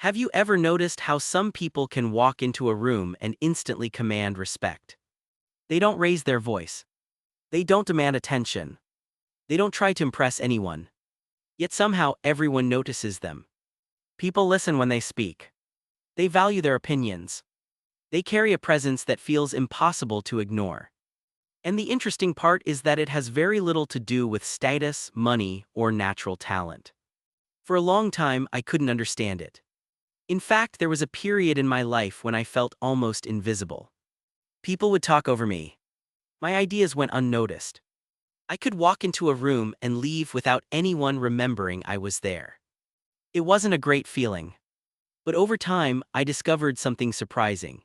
Have you ever noticed how some people can walk into a room and instantly command respect? They don't raise their voice. They don't demand attention. They don't try to impress anyone. Yet somehow everyone notices them. People listen when they speak. They value their opinions. They carry a presence that feels impossible to ignore. And the interesting part is that it has very little to do with status, money, or natural talent. For a long time, I couldn't understand it. In fact, there was a period in my life when I felt almost invisible. People would talk over me. My ideas went unnoticed. I could walk into a room and leave without anyone remembering I was there. It wasn't a great feeling. But over time, I discovered something surprising.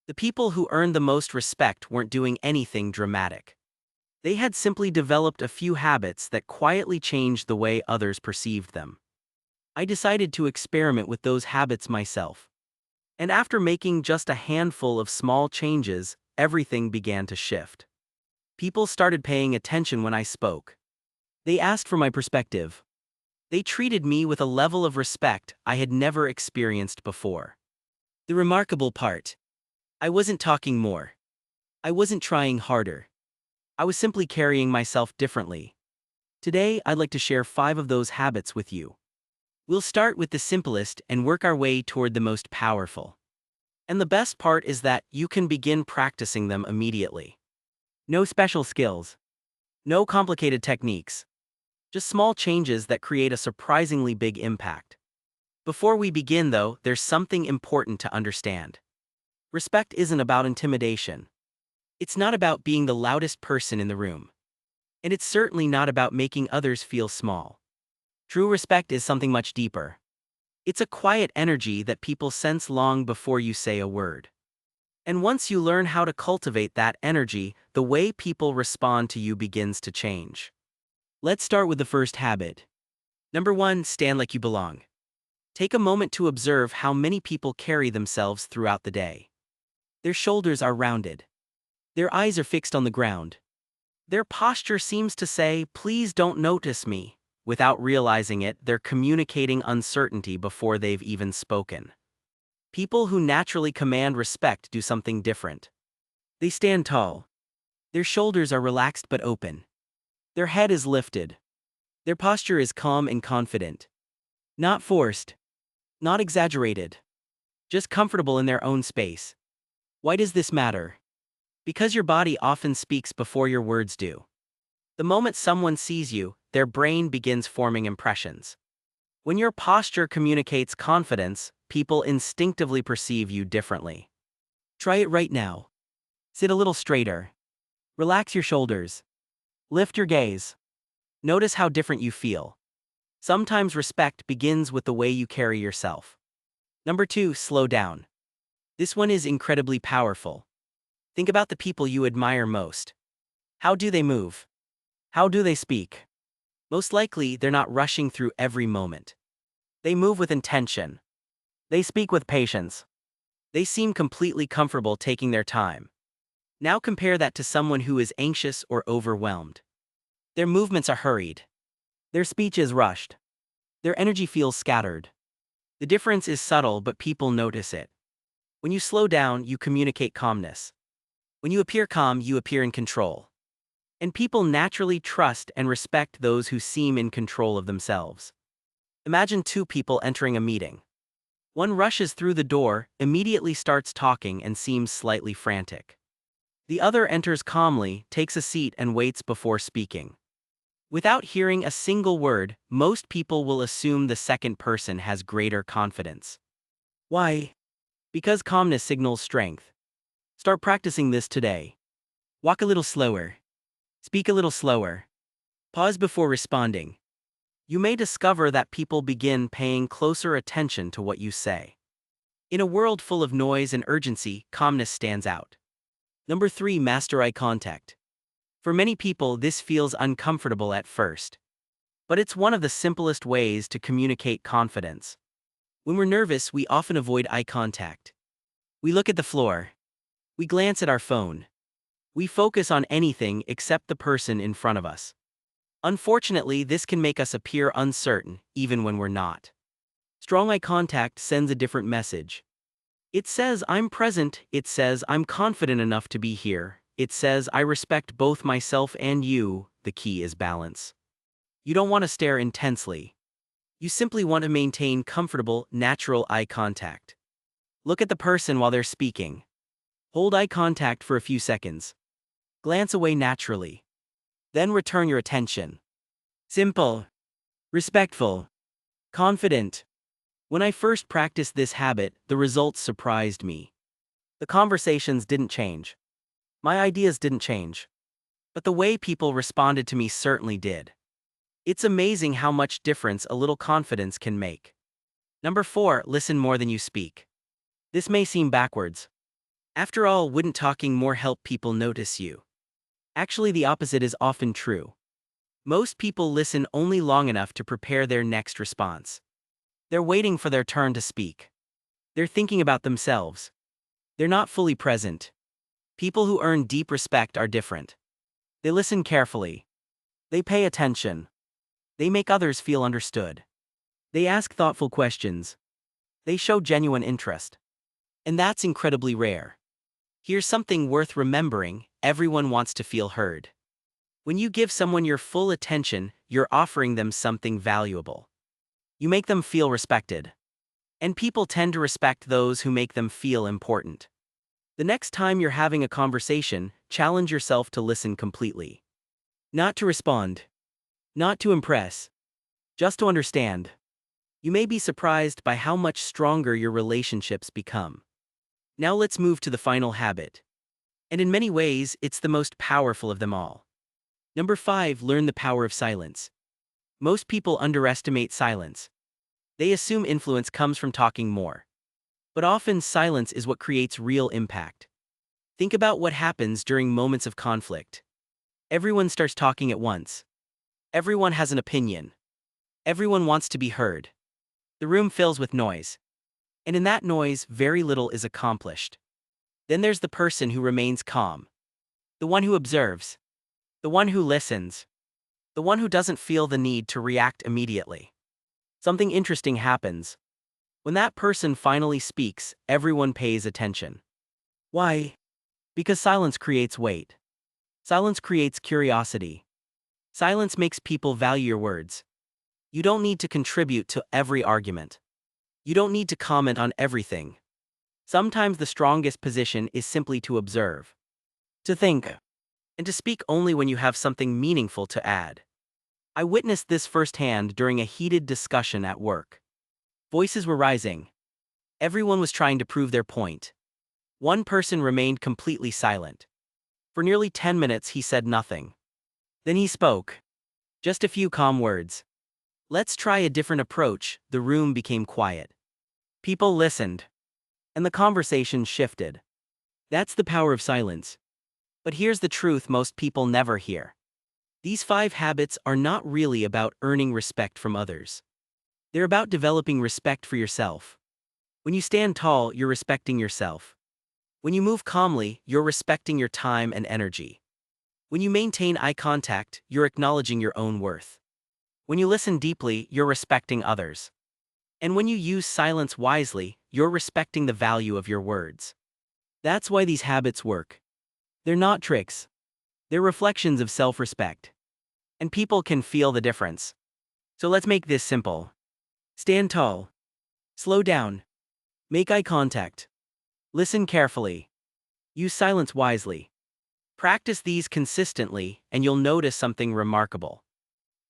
The people who earned the most respect weren't doing anything dramatic. They had simply developed a few habits that quietly changed the way others perceived them. I decided to experiment with those habits myself. And after making just a handful of small changes, everything began to shift. People started paying attention when I spoke. They asked for my perspective. They treated me with a level of respect I had never experienced before. The remarkable part: I wasn't talking more. I wasn't trying harder. I was simply carrying myself differently. Today, I'd like to share 5 of those habits with you. We'll start with the simplest and work our way toward the most powerful. And the best part is that you can begin practicing them immediately. No special skills. No complicated techniques. Just small changes that create a surprisingly big impact. Before we begin, though, there's something important to understand. Respect isn't about intimidation. It's not about being the loudest person in the room. And it's certainly not about making others feel small. True respect is something much deeper. It's a quiet energy that people sense long before you say a word. And once you learn how to cultivate that energy, the way people respond to you begins to change. Let's start with the first habit. Number 1, stand like you belong. Take a moment to observe how many people carry themselves throughout the day. Their shoulders are rounded. Their eyes are fixed on the ground. Their posture seems to say, "Please don't notice me." Without realizing it, they're communicating uncertainty before they've even spoken. People who naturally command respect do something different. They stand tall. Their shoulders are relaxed but open. Their head is lifted. Their posture is calm and confident. Not forced. Not exaggerated. Just comfortable in their own space. Why does this matter? Because your body often speaks before your words do. The moment someone sees you, their brain begins forming impressions. When your posture communicates confidence, people instinctively perceive you differently. Try it right now. Sit a little straighter. Relax your shoulders. Lift your gaze. Notice how different you feel. Sometimes respect begins with the way you carry yourself. Number 2, slow down. This one is incredibly powerful. Think about the people you admire most. How do they move? How do they speak? Most likely, they're not rushing through every moment. They move with intention. They speak with patience. They seem completely comfortable taking their time. Now compare that to someone who is anxious or overwhelmed. Their movements are hurried. Their speech is rushed. Their energy feels scattered. The difference is subtle, but people notice it. When you slow down, you communicate calmness. When you appear calm, you appear in control. And people naturally trust and respect those who seem in control of themselves. Imagine 2 people entering a meeting. One rushes through the door, immediately starts talking, and seems slightly frantic. The other enters calmly, takes a seat, and waits before speaking. Without hearing a single word, most people will assume the second person has greater confidence. Why? Because calmness signals strength. Start practicing this today. Walk a little slower. Speak a little slower. Pause before responding. You may discover that people begin paying closer attention to what you say. In a world full of noise and urgency, calmness stands out. Number 3, master eye contact. For many people, this feels uncomfortable at first. But it's one of the simplest ways to communicate confidence. When we're nervous, we often avoid eye contact. We look at the floor. We glance at our phone. We focus on anything except the person in front of us. Unfortunately, this can make us appear uncertain, even when we're not. Strong eye contact sends a different message. It says I'm present, it says I'm confident enough to be here, it says I respect both myself and you. The key is balance. You don't want to stare intensely. You simply want to maintain comfortable, natural eye contact. Look at the person while they're speaking. Hold eye contact for a few seconds. Glance away naturally. Then return your attention. Simple. Respectful. Confident. When I first practiced this habit, the results surprised me. The conversations didn't change. My ideas didn't change. But the way people responded to me certainly did. It's amazing how much difference a little confidence can make. Number 4, listen more than you speak. This may seem backwards. After all, wouldn't talking more help people notice you? Actually, the opposite is often true. Most people listen only long enough to prepare their next response. They're waiting for their turn to speak. They're thinking about themselves. They're not fully present. People who earn deep respect are different. They listen carefully. They pay attention. They make others feel understood. They ask thoughtful questions. They show genuine interest. And that's incredibly rare. Here's something worth remembering: everyone wants to feel heard. When you give someone your full attention, you're offering them something valuable. You make them feel respected. And people tend to respect those who make them feel important. The next time you're having a conversation, challenge yourself to listen completely. Not to respond. Not to impress. Just to understand. You may be surprised by how much stronger your relationships become. Now let's move to the final habit. And in many ways, it's the most powerful of them all. Number 5, learn the power of silence. Most people underestimate silence. They assume influence comes from talking more. But often silence is what creates real impact. Think about what happens during moments of conflict. Everyone starts talking at once. Everyone has an opinion. Everyone wants to be heard. The room fills with noise. And in that noise, very little is accomplished. Then there's the person who remains calm. The one who observes. The one who listens. The one who doesn't feel the need to react immediately. Something interesting happens. When that person finally speaks, everyone pays attention. Why? Because silence creates weight. Silence creates curiosity. Silence makes people value your words. You don't need to contribute to every argument. You don't need to comment on everything. Sometimes the strongest position is simply to observe, to think, and to speak only when you have something meaningful to add. I witnessed this firsthand during a heated discussion at work. Voices were rising. Everyone was trying to prove their point. One person remained completely silent. For nearly 10 minutes he said nothing. Then he spoke. Just a few calm words. Let's try a different approach. The room became quiet. People listened. And the conversation shifted. That's the power of silence. But here's the truth most people never hear. These 5 habits are not really about earning respect from others. They're about developing respect for yourself. When you stand tall, you're respecting yourself. When you move calmly, you're respecting your time and energy. When you maintain eye contact, you're acknowledging your own worth. When you listen deeply, you're respecting others. And when you use silence wisely, you're respecting the value of your words. That's why these habits work. They're not tricks. They're reflections of self-respect. And people can feel the difference. So let's make this simple. Stand tall. Slow down. Make eye contact. Listen carefully. Use silence wisely. Practice these consistently, and you'll notice something remarkable.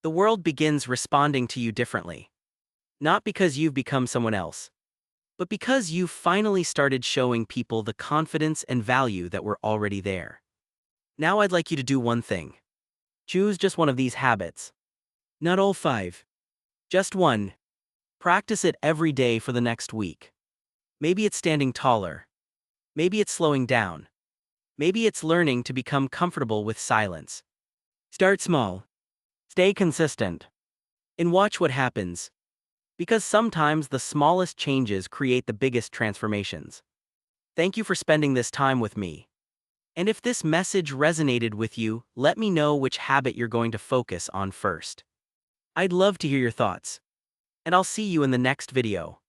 The world begins responding to you differently. Not because you've become someone else, but because you've finally started showing people the confidence and value that were already there. Now I'd like you to do one thing. Choose just one of these habits. Not all 5. Just one. Practice it every day for the next week. Maybe it's standing taller. Maybe it's slowing down. Maybe it's learning to become comfortable with silence. Start small. Stay consistent. And watch what happens. Because sometimes the smallest changes create the biggest transformations. Thank you for spending this time with me. And if this message resonated with you, let me know which habit you're going to focus on first. I'd love to hear your thoughts. and I'll see you in the next video.